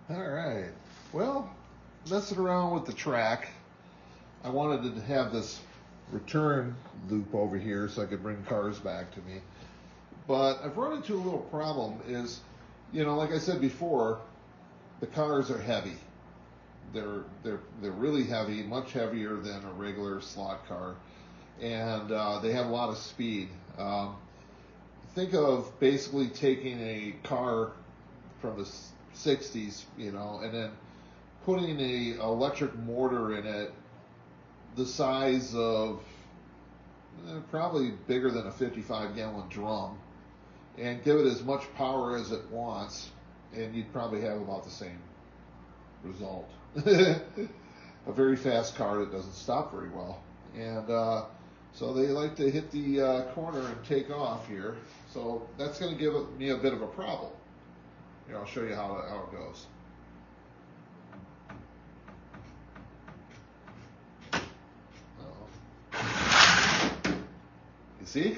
All right. Well, messing around with the track, I wanted to have this return loop over here so I could bring cars back to me. But I've run into a little problem is, like I said before, the cars are heavy. They're really heavy, much heavier than a regular slot car, and they have a lot of speed. Think of basically taking a car from the 60s, and then putting a electric motor in it the size of probably bigger than a 55-gallon drum, and give it as much power as it wants, and you'd probably have about the same result. A very fast car that doesn't stop very well. And so they like to hit the corner and take off here. So that's going to give me a bit of a problem. I'll show you how it goes. You see?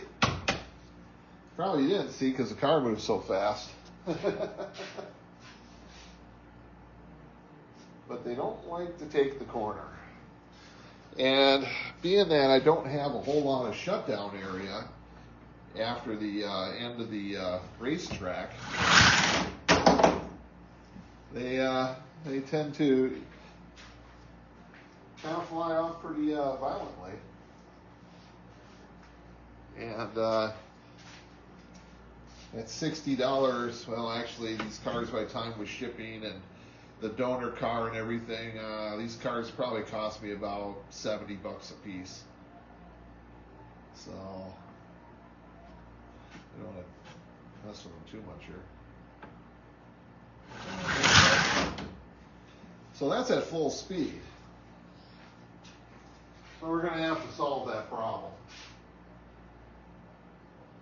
Probably you didn't see because the car moves so fast. But they don't like to take the corner. And being that I don't have a whole lot of shutdown area after the end of the racetrack, they tend to kind of fly off pretty violently. And at $60, well, actually, these cars by the time with shipping and the donor car and everything, these cars probably cost me about $70 a piece. So I don't want to mess with them too much here. So that's at full speed. So we're going to have to solve that problem.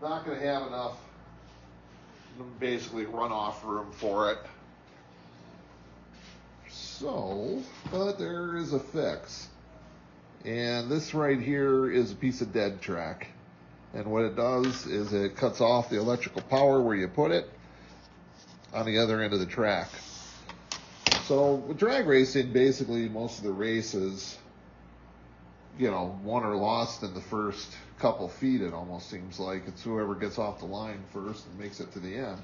Not going to have enough basically runoff room for it. So, but there is a fix. And this right here is a piece of dead track. And what it does is it cuts off the electrical power where you put it on the other end of the track. So with drag racing, basically most of the races, won or lost in the first couple feet, it almost seems like. It's whoever gets off the line first and makes it to the end.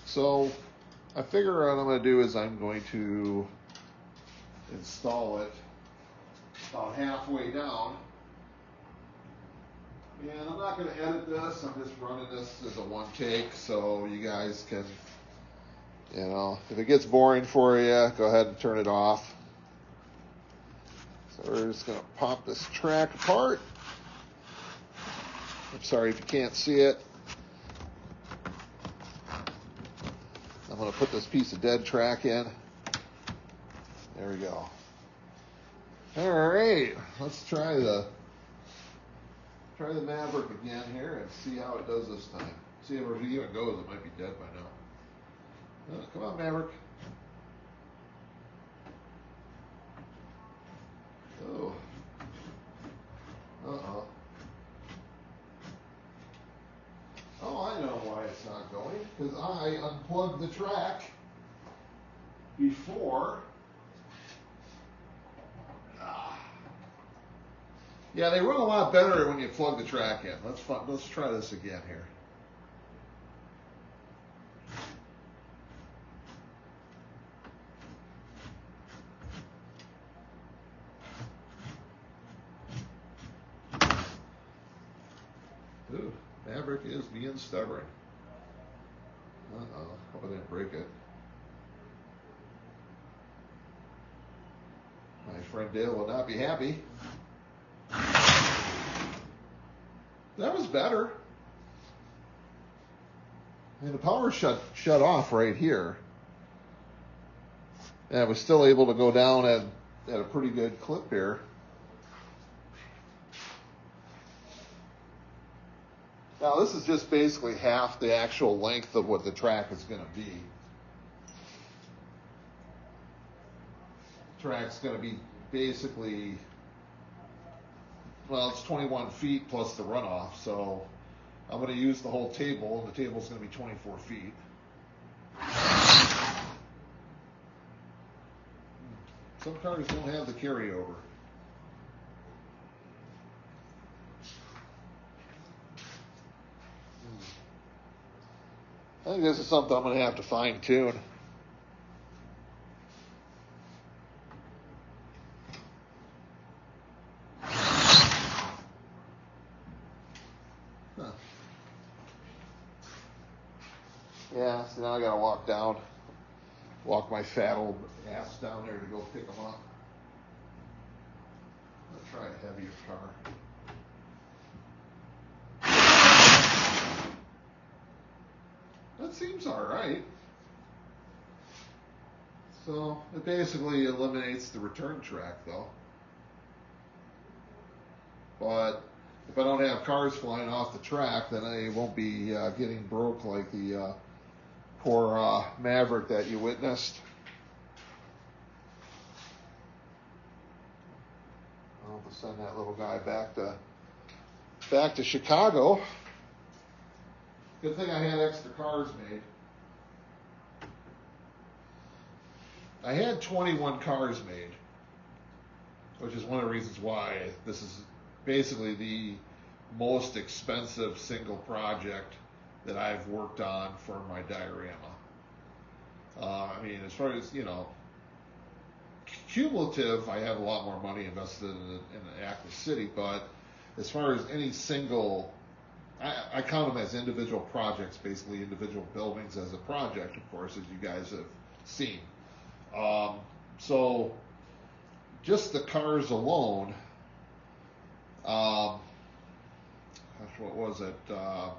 So I figure what I'm going to do is I'm going to install it about halfway down. And I'm not going to edit this. I'm just running this as a one take so you guys can, if it gets boring for you, go ahead and turn it off. So we're just going to pop this track apart. I'm sorry if you can't see it. I'm going to put this piece of dead track in. There we go. All right, let's try the Maverick again here and see how it does this time. See if it even goes. It might be dead by now. Come on, Maverick. Oh. Uh-oh. Oh, I know why it's not going. Because I unplugged the track before. Yeah, they run a lot better when you plug the track in. Let's try this again here. Ooh, Maverick is being stubborn. Uh-oh, hope I didn't break it. My friend Dale will not be happy. That was better. And the power shut off right here. And I was still able to go down at a pretty good clip here. Now this is just basically half the actual length of what the track is going to be. The track's going to be basically, well, it's 21 feet plus the runoff, so I'm going to use the whole table, and the table's going to be 24 feet. Some cars don't have the carryover. I think this is something I'm going to have to fine tune. Huh. Yeah, so now I got to walk my fat old ass down there to go pick them up. I'll try a heavier car. That seems all right. So it basically eliminates the return track, though. But if I don't have cars flying off the track, then I won't be getting broke like the poor Maverick that you witnessed. I'll have to send that little guy back to Chicago. Good thing I had extra cars made. I had 21 cars made, which is one of the reasons why this is basically the most expensive single project that I've worked on for my diorama. I mean, as far as, cumulative, I had a lot more money invested in Active City, but as far as any single, I count them as individual projects, basically individual buildings as a project, of course, as you guys have seen. So just the cars alone, what was it? About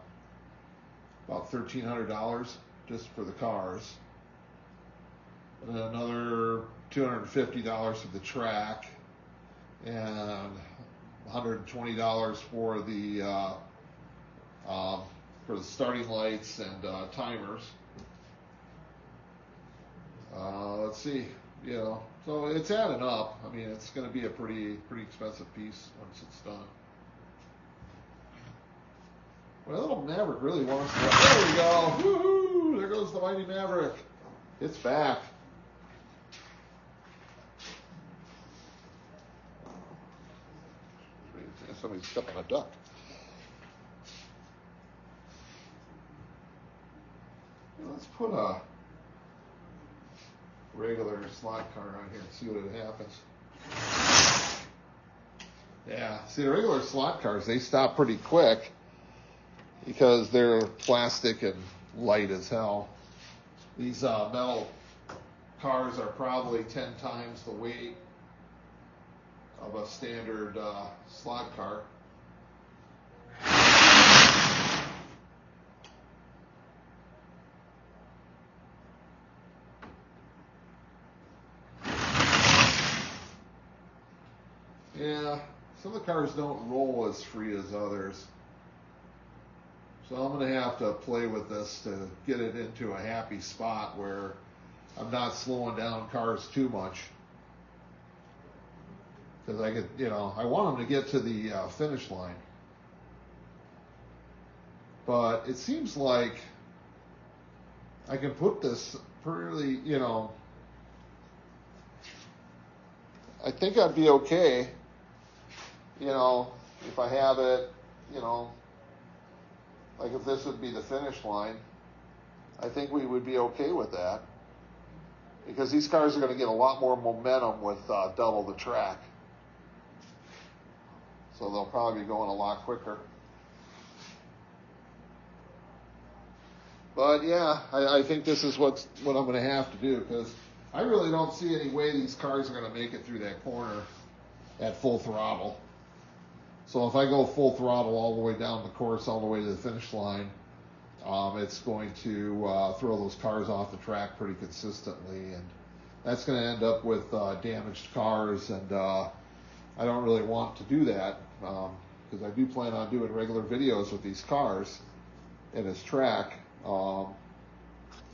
$1,300 just for the cars. And then another $250 for the track, and $120 for the starting lights and timers. Let's see, so it's adding up. I mean, it's going to be a pretty expensive piece once it's done. My little Maverick really wants to. There we go. Woohoo! There goes the mighty Maverick. It's back. Somebody's stepping on a duck. Let's put a regular slot car on here and see what happens. Yeah, see, the regular slot cars, they stop pretty quick because they're plastic and light as hell. These metal cars are probably 10 times the weight of a standard slot car. Yeah, some of the cars don't roll as free as others. So I'm going to have to play with this to get it into a happy spot where I'm not slowing down cars too much. Because I could, I want them to get to the finish line. But it seems like I can put this pretty, I think I'd be okay, if I have it, like if this would be the finish line, I think we would be okay with that. Because these cars are going to get a lot more momentum with double the track. So they'll probably be going a lot quicker. But yeah, I think this is what I'm going to have to do, because I really don't see any way these cars are going to make it through that corner at full throttle. So if I go full throttle all the way down the course, all the way to the finish line, it's going to throw those cars off the track pretty consistently, and that's going to end up with damaged cars, and I don't really want to do that, because I do plan on doing regular videos with these cars and this track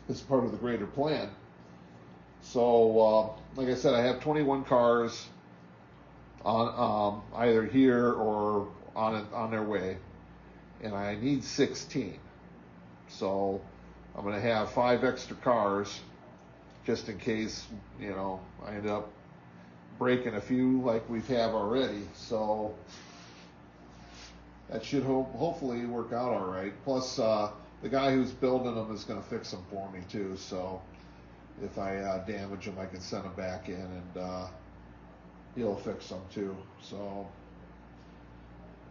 as part of the greater plan. So like I said, I have 21 cars on either here or on their way, and I need 16. So I'm going to have 5 extra cars just in case, I end up breaking a few like we've have already. So that should hopefully work out all right. Plus, the guy who's building them is going to fix them for me too. So if I damage them, I can send them back in, and he'll fix them too. So,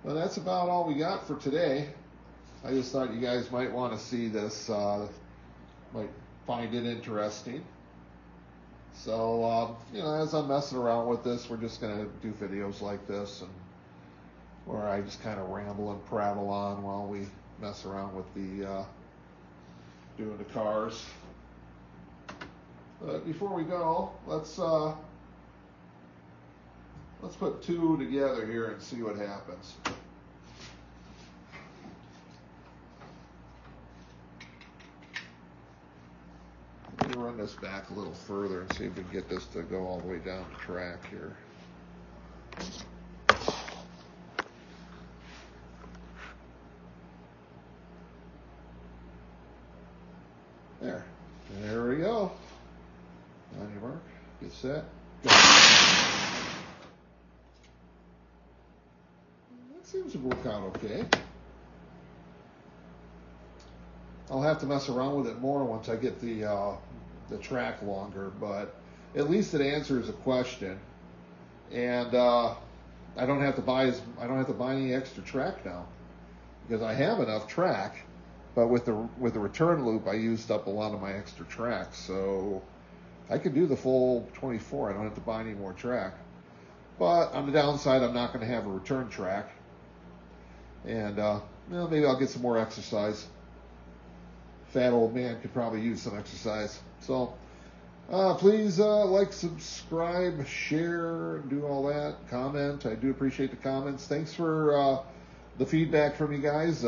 well, that's about all we got for today. I just thought you guys might want to see this, might find it interesting. So, as I'm messing around with this, we're just going to do videos like this, and where I just kind of ramble and prattle on while we mess around with the doing the cars. But before we go, let's put two together here and see what happens. Let me run this back a little further and see if we can get this to go all the way down the track here. There we go. On your mark, get set, go. That seems to work out okay. I'll have to mess around with it more once I get the track longer, but at least it answers a question, and I don't have to buy any extra track now because I have enough track. But with the return loop, I used up a lot of my extra track, so I can do the full 24. I don't have to buy any more track. But on the downside, I'm not going to have a return track, and maybe I'll get some more exercise. Fat old man could probably use some exercise. So please like, subscribe, share, do all that. Comment. I do appreciate the comments. Thanks for the feedback from you guys.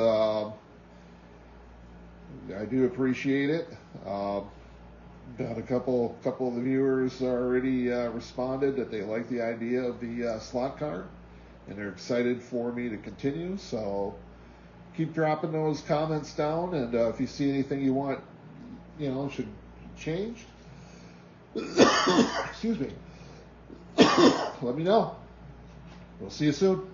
I do appreciate it. Got a couple of the viewers already responded that they like the idea of the slot car, and they're excited for me to continue. So keep dropping those comments down, and if you see anything you want, should change, excuse me, let me know. We'll see you soon.